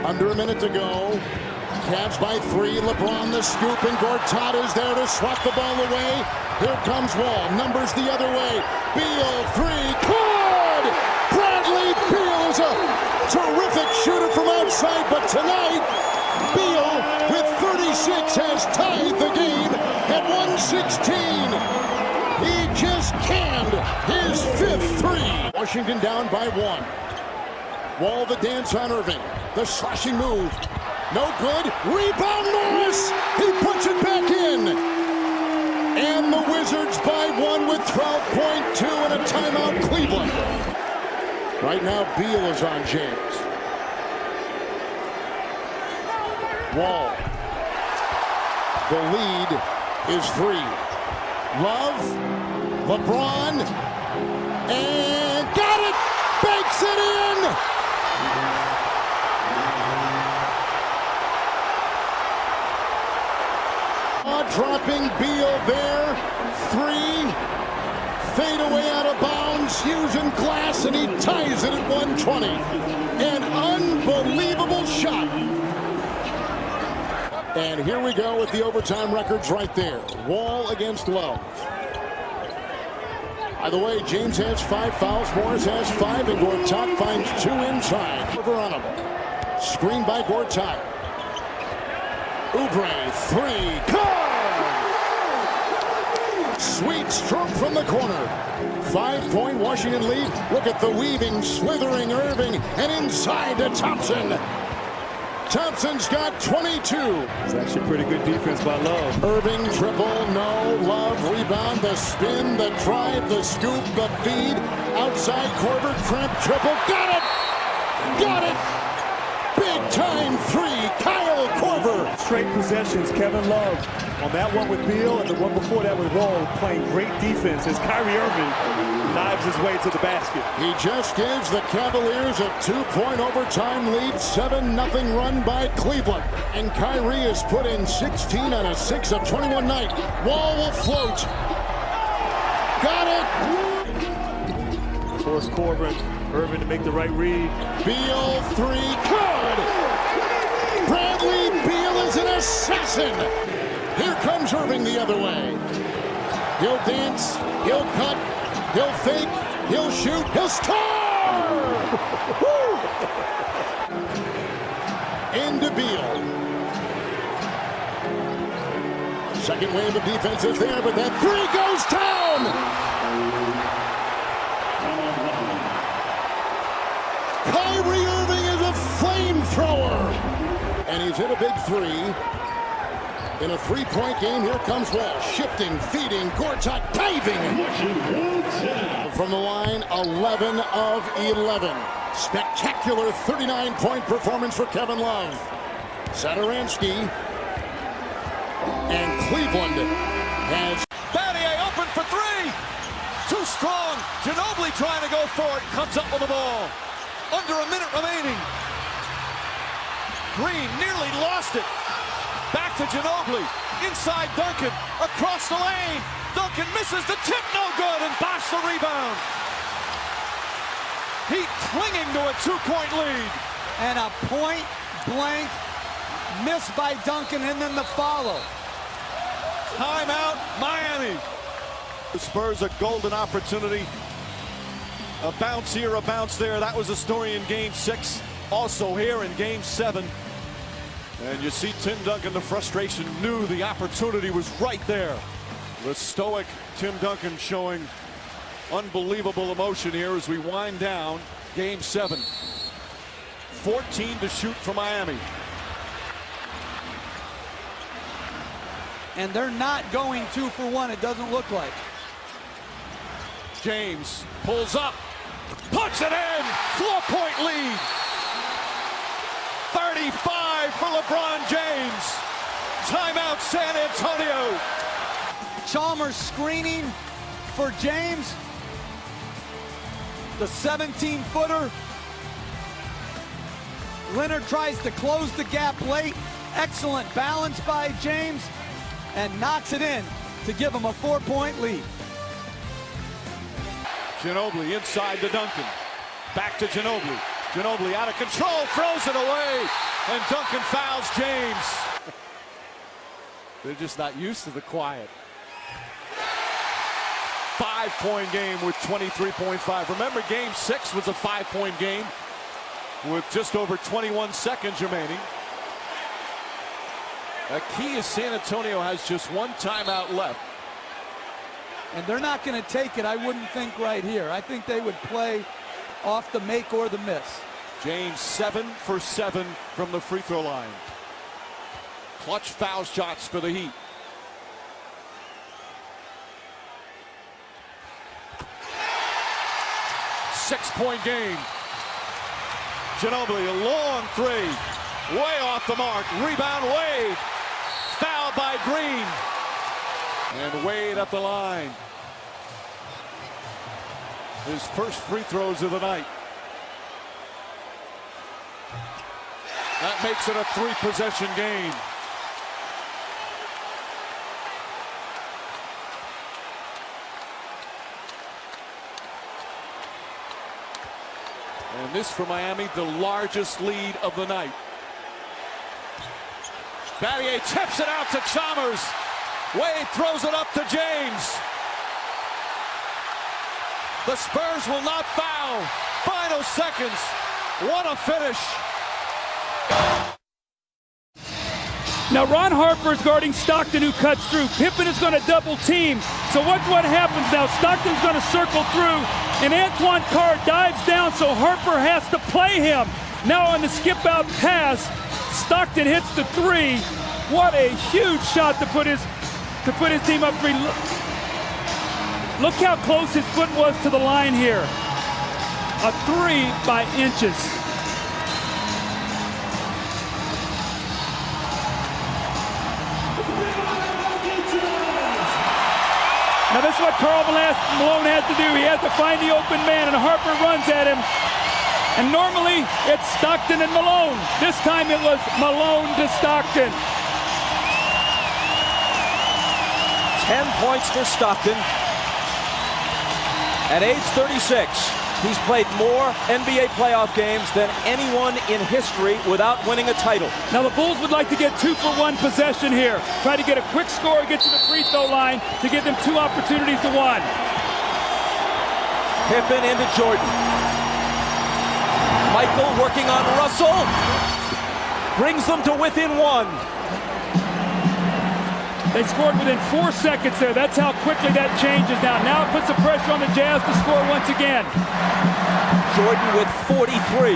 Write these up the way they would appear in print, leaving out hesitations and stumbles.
Under a minute to go. Cavs by 3. LeBron the scoop, and Gortat is there to swat the ball away. Here comes Wall. Numbers the other way. Beal, 3. Good! Bradley Beal is a terrific shooter from outside, but tonight, Beal with 36 has tied the game at 116. He just canned his 5th 3. Washington down by 1. Wall the dance on Irving. The slashing move. No good. Rebound Morris. He puts it back in. And the Wizards by 1 with 12.2 and a timeout Cleveland. Right now Beal is on James. Wall. The lead is 3. Love. LeBron. And got it. Banks it in. Dropping Beal there. 3. Fade away out of bounds. Using glass, and he ties it at 120. An unbelievable shot. And here we go with the overtime records right there. Wall against Love. By the way, James has 5 fouls. Morris has 5, and Gortat finds 2 inside. Over on him. Screen by Gortat. Oubre, 3. Good! Sweet stroke from the corner. 5-point Washington lead. Look at the weaving, slithering Irving, and inside to Thompson. Thompson's got 22. It's actually pretty good defense by Love. Irving triple, no. Love rebound, the spin, the drive, the scoop, the feed. Outside Korver, crimp, triple. Got it! Got it! Big time 3, Kyle Korver. Straight possessions, Kevin Love on that one with Beal, and the one before that with Wall, playing great defense as Kyrie Irving knives his way to the basket. He just gives the Cavaliers a 2-point overtime lead, 7-0 run by Cleveland. And Kyrie has put in 16 on a 6 of 21 night. Wall will float. Got it! Force Korver, Irving to make the right read. Beal, 3, good! Bradley Beal is an assassin! Here comes Irving the other way. He'll dance, he'll cut, he'll fake, he'll shoot, he'll score! Into Beal. Second wave of defense is there, but that 3 goes down! Kyrie Irving is a flamethrower! And he's hit a big 3. In a 3-point game, here comes Wall. Shifting, feeding, Gortat diving. From the line, 11 of 11. Spectacular 39-point performance for Kevin Love. Satoransky. And Cleveland has... Battier open for 3. Too strong. Ginobili trying to go for it. Comes up with the ball. Under a minute remaining. Green nearly lost it. Back to Ginobili. Inside Duncan. Across the lane. Duncan misses the tip. No good. And Bosh the rebound. Heat clinging to a 2-point lead. And a point-blank miss by Duncan, and then the follow. Timeout, Miami. The Spurs a golden opportunity. A bounce here, a bounce there. That was the story in Game 6. Also here in Game 7. And you see Tim Duncan, the frustration, knew the opportunity was right there. The stoic Tim Duncan showing unbelievable emotion here as we wind down Game 7. 14 to shoot for Miami. And they're not going 2 for 1, it doesn't look like. James pulls up, puts it in, 4-point lead. 35 for LeBron James. Timeout San Antonio. Chalmers screening for James. The 17-footer. Leonard tries to close the gap late. Excellent balance by James, and knocks it in to give him a 4-point lead. Ginobili inside to Duncan. Back to Ginobili. Ginobili out of control, throws it away, and Duncan fouls James. They're just not used to the quiet. 5-point game with 23.5. Remember, game 6 was a 5-point game with just over 21 seconds remaining. The key is San Antonio has just one timeout left. And they're not going to take it, I wouldn't think, right here. I think they would play off the make or the miss. James 7 for 7 from the free throw line. Clutch foul shots for the Heat. Six-point game. Ginobili, a long three. Way off the mark. Rebound, Wade. Fouled by Green. And Wade at the line. His first free throws of the night. That makes it a 3-possession game. And this for Miami, the largest lead of the night. Battier tips it out to Chalmers. Wade throws it up to James. The Spurs will not foul. Final seconds. What a finish. Now Ron Harper's guarding Stockton, who cuts through. Pippen is going to double team. So what happens now? Stockton's going to circle through, and Antoine Carr dives down, so Harper has to play him. Now on the skip out pass, Stockton hits the three. What a huge shot to put his team up 3. Look how close his foot was to the line here. A 3 by inches. Now this is what Karl Malone has to do. He has to find the open man, and Harper runs at him. And normally it's Stockton and Malone. This time it was Malone to Stockton. 10 points for Stockton. At age 36, he's played more NBA playoff games than anyone in history without winning a title. Now the Bulls would like to get 2 for 1 possession here. Try to get a quick score, get to the free throw line to give them 2 opportunities to 1. Pippen into Jordan. Michael working on Russell. Brings them to within 1. They scored within 4 seconds there. That's how quickly that changes now. Now it puts the pressure on the Jazz to score once again. Jordan with 43.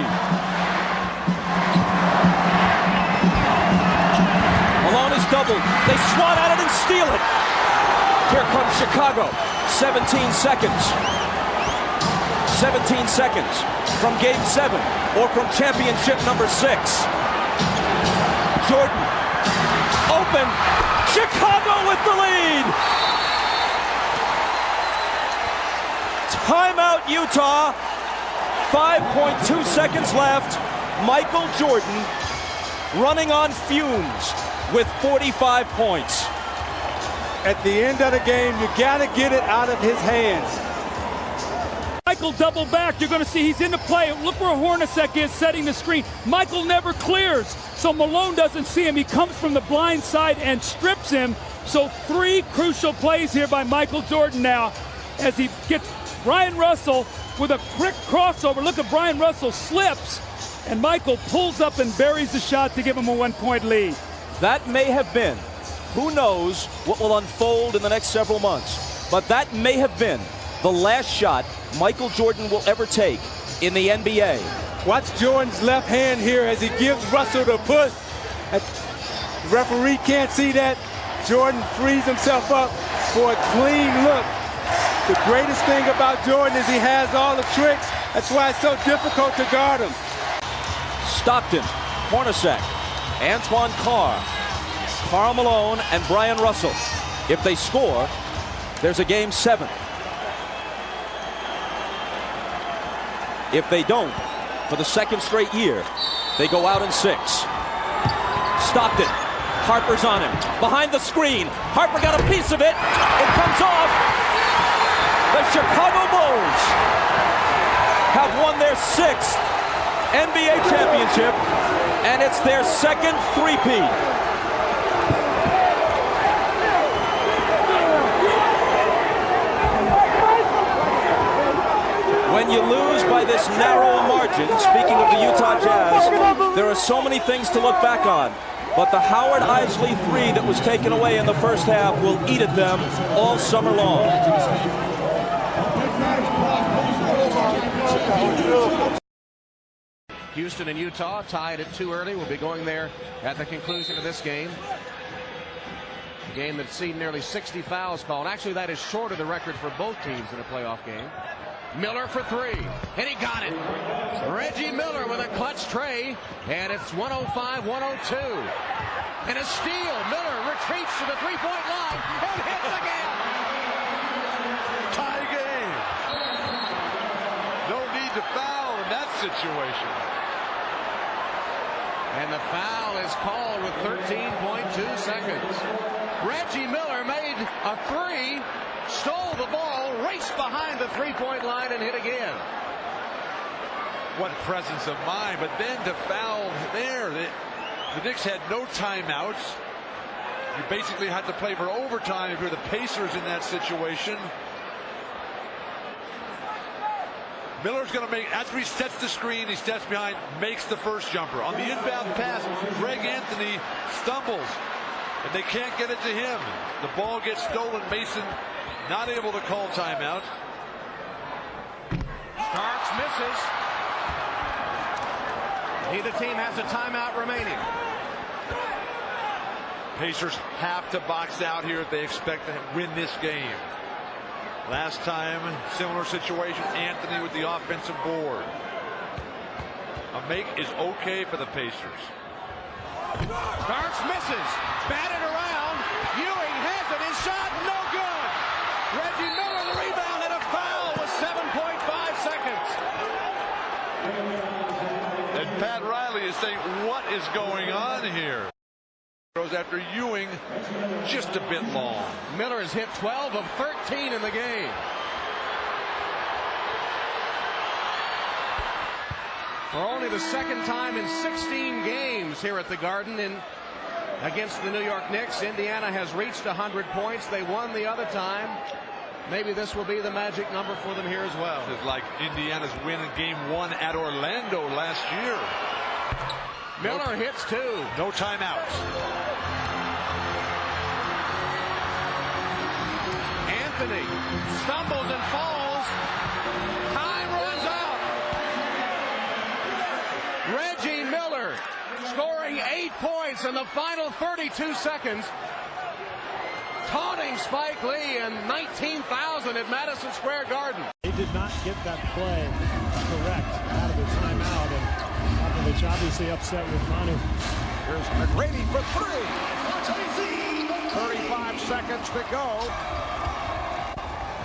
Malone is doubled. They swat at it and steal it. Here comes Chicago. 17 seconds. 17 seconds from Game 7 or from championship number 6. Jordan open. Chicago with the lead. Timeout, Utah. 5.2 seconds left. Michael Jordan running on fumes with 45 points. At the end of the game, you got to get it out of his hands. Michael double back. You're going to see he's in the play. Look where Hornacek is setting the screen. Michael never clears, so Malone doesn't see him. He comes from the blind side and strips him. So 3 crucial plays here by Michael Jordan now as he gets Brian Russell with a quick crossover. Look at Brian Russell slips, and Michael pulls up and buries the shot to give him a 1-point lead. That may have been, who knows what will unfold in the next several months, but that may have been the last shot Michael Jordan will ever take in the NBA. Watch Jordan's left hand here as he gives Russell the push. The referee can't see that. Jordan frees himself up for a clean look. The greatest thing about Jordan is he has all the tricks. That's why it's so difficult to guard him. Stockton, Hornacek, Antoine Carr, Karl Malone, and Brian Russell. If they score, there's a Game 7. If they don't, for the second straight year, they go out in 6. Stockton, Harper's on him. Behind the screen, Harper got a piece of it. It comes off. The Chicago Bulls have won their 6th NBA championship, and it's their second three-peat. When you lose by this narrow margin, speaking of the Utah Jazz, there are so many things to look back on. But the Howard Eisley three that was taken away in the first half will eat at them all summer long. Houston and Utah tied it too early. We'll be going there at the conclusion of this game. A game that's seen nearly 60 fouls called. Actually, that is short of the record for both teams in a playoff game. Miller for three, and he got it. Reggie Miller with a clutch tray, and it's 105-102. And a steal. Miller retreats to the three-point line and hits again. Tie game. No need to foul in that situation. And the foul is called with 13.2 seconds. Reggie Miller made a three, stole the ball, raced behind the three-point line, and hit again. What presence of mind, but then to foul there. The Knicks had no timeouts. You basically had to play for overtime if you're the Pacers in that situation. Miller's going to make, after he sets the screen, he steps behind, makes the first jumper. On the inbound pass, Greg Anthony stumbles, and they can't get it to him. The ball gets stolen. Mason not able to call timeout. Starks misses. Neither team has a timeout remaining. Pacers have to box out here if they expect to win this game. Last time, similar situation, Anthony with the offensive board. A make is okay for the Pacers. Starks misses. Batted around. Ewing has it. His shot, no good. Reggie Miller the rebound and a foul with 7.5 seconds. And Pat Riley is saying, what is going on here? Goes after Ewing just a bit long. Miller has hit 12 of 13 in the game. For only the second time in 16 games here at the Garden against the New York Knicks, Indiana has reached 100 points. They won the other time. Maybe this will be the magic number for them here as well. It's like Indiana's win in game 1 at Orlando last year. Miller hits two. No timeouts. Anthony stumbles and falls. Time runs out. Reggie Miller scoring 8 points in the final 32 seconds. Taunting Spike Lee and 19,000 at Madison Square Garden. They did not get that play correct out of the timeout, and Popovich obviously upset with Manu. Here's McGrady for three. 35 seconds to go.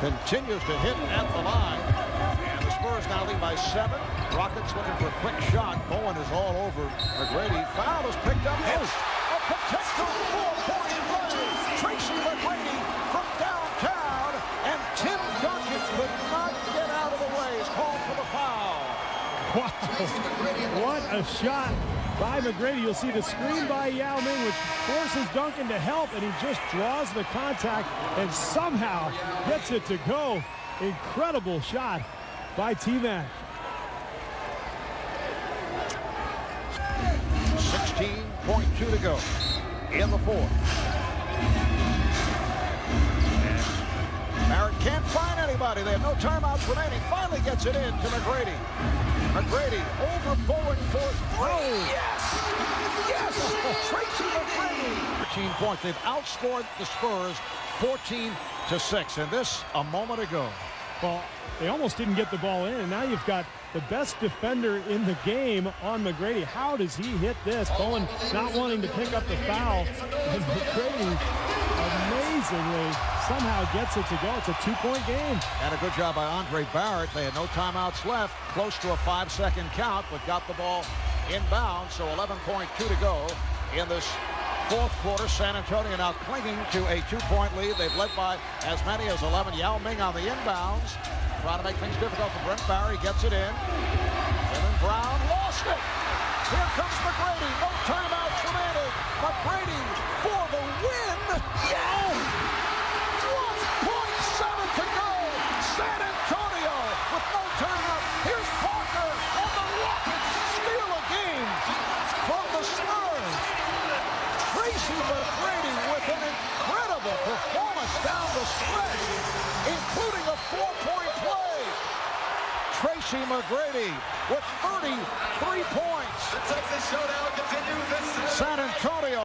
Continues to hit at the line. And the Spurs now lead by 7. Rockets looking for a quick shot. Bowen is all over McGrady. Foul is picked up. Hits a potential 4-point play. Tracy McGrady from downtown. And Tim Duncan could not get out of the way. He's called for the foul. Wow. What a shot by McGrady. You'll see the screen by Yao Ming, which forces Duncan to help, and he just draws the contact and somehow gets it to go. Incredible shot by T-Mac. 16.2 to go in the fourth. And Barrett can't find anybody. They have no timeouts remaining. Finally gets it in to McGrady. McGrady over Bowen for three. Yes! Yes! Tracy McGrady. 13 points. They've outscored the Spurs 14-6. And this a moment ago. Well, they almost didn't get the ball in, and now you've got the best defender in the game on McGrady. How does he hit this? Bowen not wanting to pick up the foul, and McGrady amazingly somehow gets it to go. It's a 2-point game. And a good job by Andre Barrett. They had no timeouts left, close to a 5-second count, but got the ball inbound, so 11.2 to go in this fourth quarter. San Antonio now clinging to a 2-point lead. They've led by as many as 11. Yao Ming on the inbounds, trying to make things difficult for Brent Barry. Gets it in. Brown lost it. Here comes McGrady. No timeouts remaining. McGrady for the win. Yes! 1.7 to go. San Antonio with no timeout. Here's Parker, and the Rockets steal a game from the Spurs. Tracy McGrady with an incredible performance down the stretch, including a 4-point play. Tracy McGrady with 33 points. The Texas Showdown continues. San Antonio